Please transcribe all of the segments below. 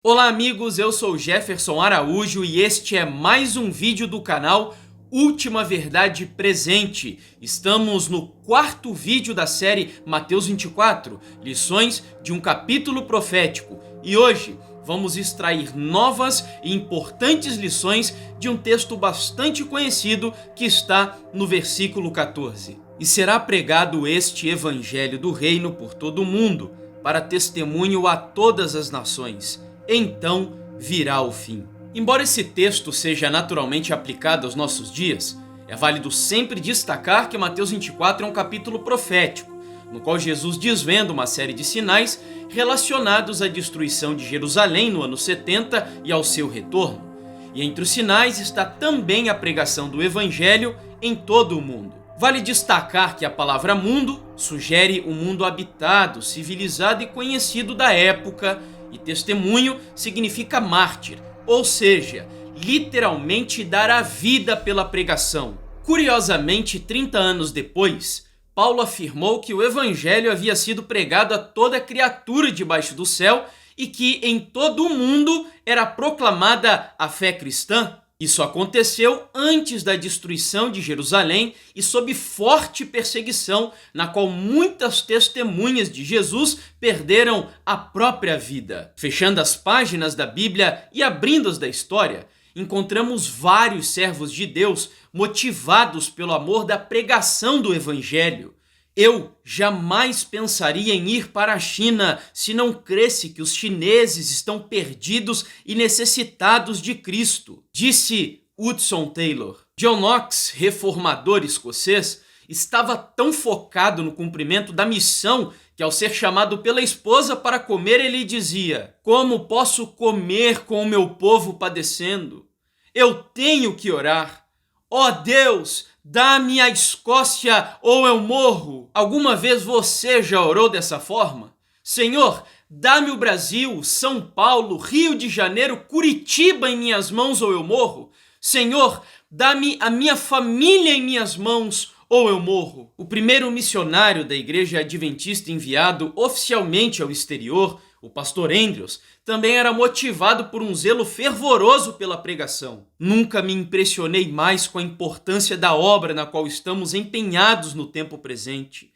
Olá amigos, eu sou Jefferson Araújo e este é mais um vídeo do canal Última Verdade Presente. Estamos no quarto vídeo da série Mateus 24, lições de um capítulo profético. E hoje vamos extrair novas e importantes lições de um texto bastante conhecido que está no versículo 14. E será pregado este evangelho do reino por todo o mundo, para testemunho a todas as nações. Então virá o fim. Embora esse texto seja naturalmente aplicado aos nossos dias, é válido sempre destacar que Mateus 24 é um capítulo profético, no qual Jesus desvenda uma série de sinais relacionados à destruição de Jerusalém no ano 70 e ao seu retorno. E entre os sinais está também a pregação do evangelho em todo o mundo. Vale destacar que a palavra mundo sugere o mundo habitado, civilizado e conhecido da época, e testemunho significa mártir, ou seja, literalmente dar a vida pela pregação. Curiosamente, 30 anos depois, Paulo afirmou que o evangelho havia sido pregado a toda criatura debaixo do céu e que em todo o mundo era proclamada a fé cristã. Isso aconteceu antes da destruição de Jerusalém e sob forte perseguição, na qual muitas testemunhas de Jesus perderam a própria vida. Fechando as páginas da Bíblia e abrindo-as da história, encontramos vários servos de Deus motivados pelo amor da pregação do Evangelho. Eu jamais pensaria em ir para a China se não cresse que os chineses estão perdidos e necessitados de Cristo, disse Hudson Taylor. John Knox, reformador escocês, estava tão focado no cumprimento da missão que, ao ser chamado pela esposa para comer, ele dizia: "Como posso comer com o meu povo padecendo? Eu tenho que orar. Ó Deus, dá-me a Escócia ou eu morro." Alguma vez você já orou dessa forma? Senhor, dá-me o Brasil, São Paulo, Rio de Janeiro, Curitiba em minhas mãos ou eu morro? Senhor, dá-me a minha família em minhas mãos ou eu morro? O primeiro missionário da Igreja Adventista enviado oficialmente ao exterior, o pastor Andrews, também era motivado por um zelo fervoroso pela pregação. Nunca me impressionei mais com a importância da obra na qual estamos empenhados no tempo presente.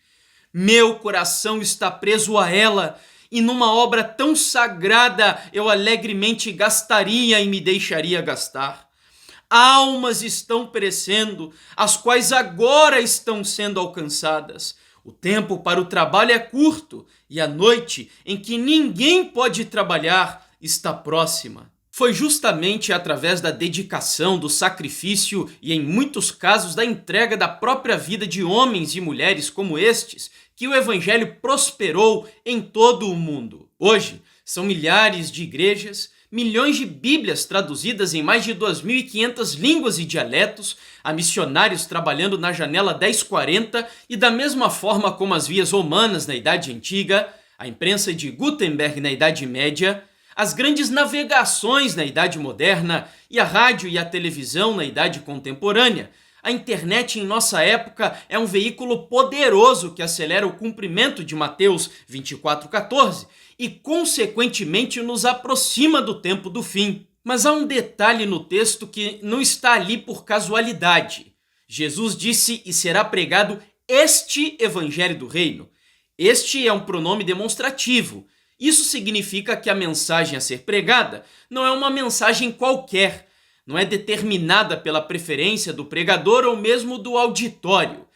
Meu coração está preso a ela, e numa obra tão sagrada eu alegremente gastaria e me deixaria gastar. Almas estão perecendo, as quais agora estão sendo alcançadas. O tempo para o trabalho é curto e a noite em que ninguém pode trabalhar está próxima. Foi justamente através da dedicação, do sacrifício e, em muitos casos, da entrega da própria vida de homens e mulheres como estes que o evangelho prosperou em todo o mundo. Hoje, são milhares de igrejas, milhões de bíblias traduzidas em mais de 2.500 línguas e dialetos, há missionários trabalhando na janela 1040 e da mesma forma como as vias romanas na Idade Antiga, a imprensa de Gutenberg na Idade Média, as grandes navegações na Idade Moderna e a rádio e a televisão na Idade Contemporânea. A internet em nossa época é um veículo poderoso que acelera o cumprimento de Mateus 24:14 e, consequentemente, nos aproxima do tempo do fim. Mas há um detalhe no texto que não está ali por casualidade. Jesus disse: "E será pregado este evangelho do reino." Este é um pronome demonstrativo. Isso significa que a mensagem a ser pregada não é uma mensagem qualquer, não é determinada pela preferência do pregador ou mesmo do auditório.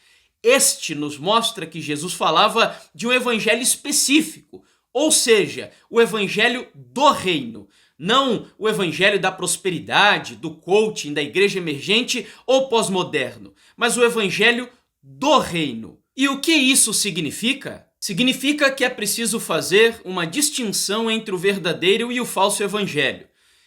Este nos mostra que Jesus falava de um evangelho específico, ou seja, o evangelho do reino, não o evangelho da prosperidade, do coaching, da igreja emergente ou pós-moderno, mas o evangelho do reino. E o que isso significa? Significa que é preciso fazer uma distinção entre o verdadeiro e o falso evangelho.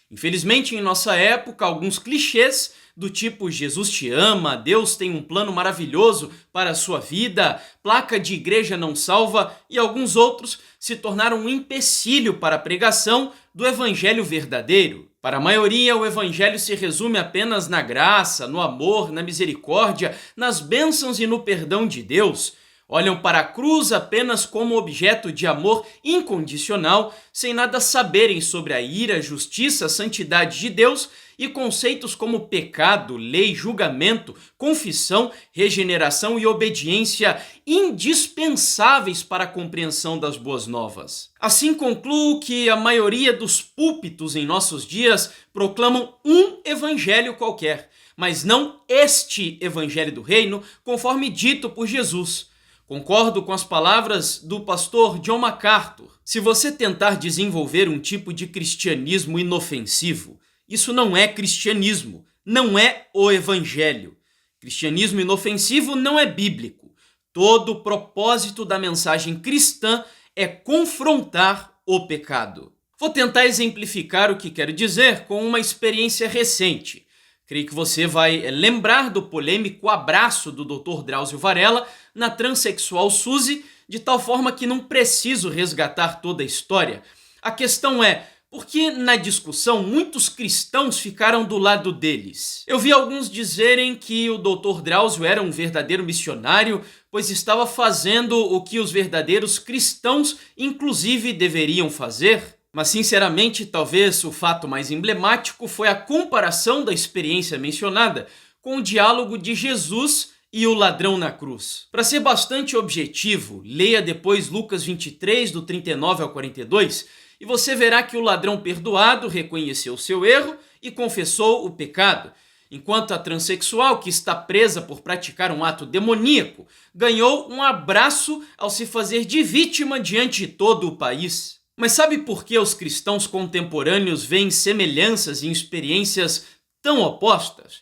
Infelizmente, em nossa época, alguns clichês do tipo "Jesus te ama", "Deus tem um plano maravilhoso para a sua vida", "placa de igreja não salva" e alguns outros se tornaram um empecilho para a pregação do evangelho verdadeiro. Para a maioria, o evangelho se resume apenas na graça, no amor, na misericórdia, nas bênçãos e no perdão de Deus. Olham para a cruz apenas como objeto de amor incondicional, sem nada saberem sobre a ira, justiça, santidade de Deus e conceitos como pecado, lei, julgamento, confissão, regeneração e obediência indispensáveis para a compreensão das boas novas. Assim concluo que a maioria dos púlpitos em nossos dias proclamam um evangelho qualquer, mas não este evangelho do reino, conforme dito por Jesus. Concordo com as palavras do pastor John MacArthur. Se você tentar desenvolver um tipo de cristianismo inofensivo, isso não é cristianismo, não é o evangelho. Cristianismo inofensivo não é bíblico. Todo o propósito da mensagem cristã é confrontar o pecado. Vou tentar exemplificar o que quero dizer com uma experiência recente. Creio que você vai lembrar do polêmico abraço do Dr. Drauzio Varela na transexual Suzy, de tal forma que não preciso resgatar toda a história. A questão é, por que na discussão muitos cristãos ficaram do lado deles? Eu vi alguns dizerem que o Dr. Drauzio era um verdadeiro missionário, pois estava fazendo o que os verdadeiros cristãos inclusive deveriam fazer. Mas, sinceramente, talvez o fato mais emblemático foi a comparação da experiência mencionada com o diálogo de Jesus e o ladrão na cruz. Para ser bastante objetivo, leia depois Lucas 23, do 39 ao 42, e você verá que o ladrão perdoado reconheceu seu erro e confessou o pecado, enquanto a transexual, que está presa por praticar um ato demoníaco, ganhou um abraço ao se fazer de vítima diante de todo o país. Mas sabe por que os cristãos contemporâneos veem semelhanças em experiências tão opostas?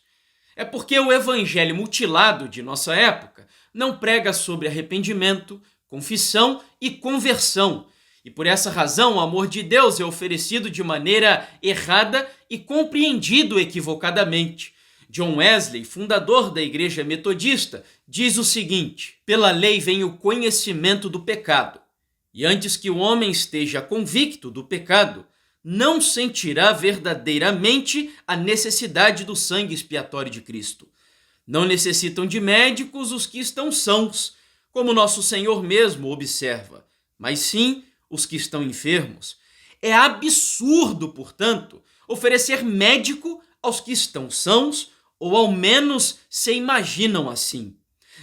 É porque o evangelho mutilado de nossa época não prega sobre arrependimento, confissão e conversão. E por essa razão o amor de Deus é oferecido de maneira errada e compreendido equivocadamente. John Wesley, fundador da Igreja Metodista, diz o seguinte: pela lei vem o conhecimento do pecado. E antes que o homem esteja convicto do pecado, não sentirá verdadeiramente a necessidade do sangue expiatório de Cristo. Não necessitam de médicos os que estão sãos, como nosso Senhor mesmo observa, mas sim os que estão enfermos. É absurdo, portanto, oferecer médico aos que estão sãos, ou ao menos se imaginam assim.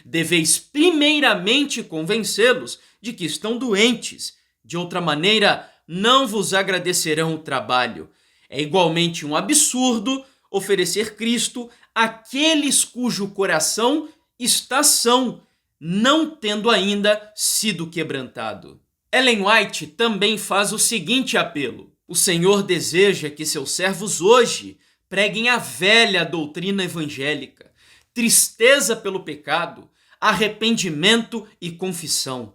Deveis primeiramente convencê-los de que estão doentes. De outra maneira, não vos agradecerão o trabalho. É igualmente um absurdo oferecer Cristo àqueles cujo coração está são, não tendo ainda sido quebrantado. Ellen White também faz o seguinte apelo: o Senhor deseja que seus servos hoje preguem a velha doutrina evangélica, tristeza pelo pecado, arrependimento e confissão.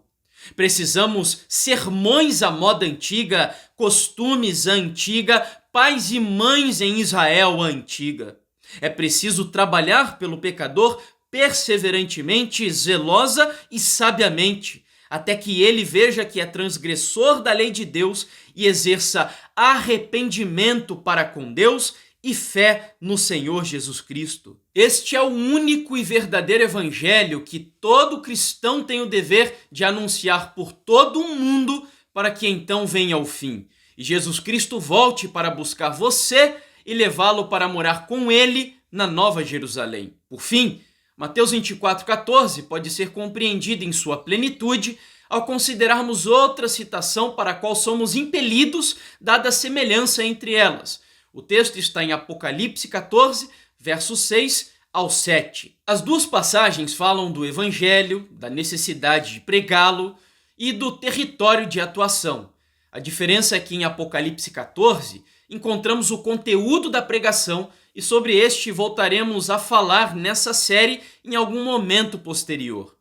Precisamos sermões à moda antiga, costumes à antiga, pais e mães em Israel à antiga. É preciso trabalhar pelo pecador perseverantemente, zelosa e sabiamente, até que ele veja que é transgressor da lei de Deus e exerça arrependimento para com Deus e fé no Senhor Jesus Cristo. Este é o único e verdadeiro evangelho que todo cristão tem o dever de anunciar por todo o mundo, para que então venha o fim e Jesus Cristo volte para buscar você e levá-lo para morar com ele na Nova Jerusalém. Por fim, Mateus 24,14 pode ser compreendido em sua plenitude ao considerarmos outra citação para a qual somos impelidos, dada a semelhança entre elas. O texto está em Apocalipse 14, versos 6 ao 7. As duas passagens falam do evangelho, da necessidade de pregá-lo e do território de atuação. A diferença é que em Apocalipse 14 encontramos o conteúdo da pregação e sobre este voltaremos a falar nessa série em algum momento posterior.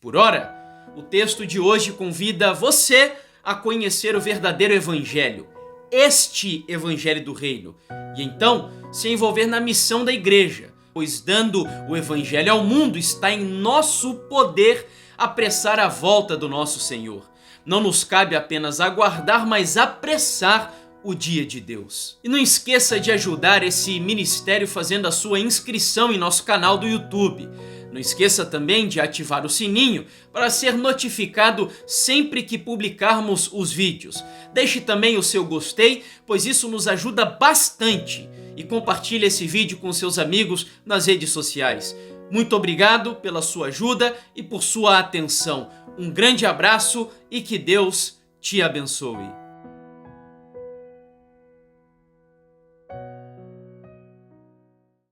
Por ora, o texto de hoje convida você a conhecer o verdadeiro evangelho, este evangelho do reino, e então se envolver na missão da igreja, pois dando o evangelho ao mundo está em nosso poder apressar a volta do nosso Senhor. Não nos cabe apenas aguardar, mas apressar o dia de Deus. E não esqueça de ajudar esse ministério fazendo a sua inscrição em nosso canal do YouTube. Não esqueça também de ativar o sininho para ser notificado sempre que publicarmos os vídeos. Deixe também o seu gostei, pois isso nos ajuda bastante. E compartilhe esse vídeo com seus amigos nas redes sociais. Muito obrigado pela sua ajuda e por sua atenção. Um grande abraço e que Deus te abençoe.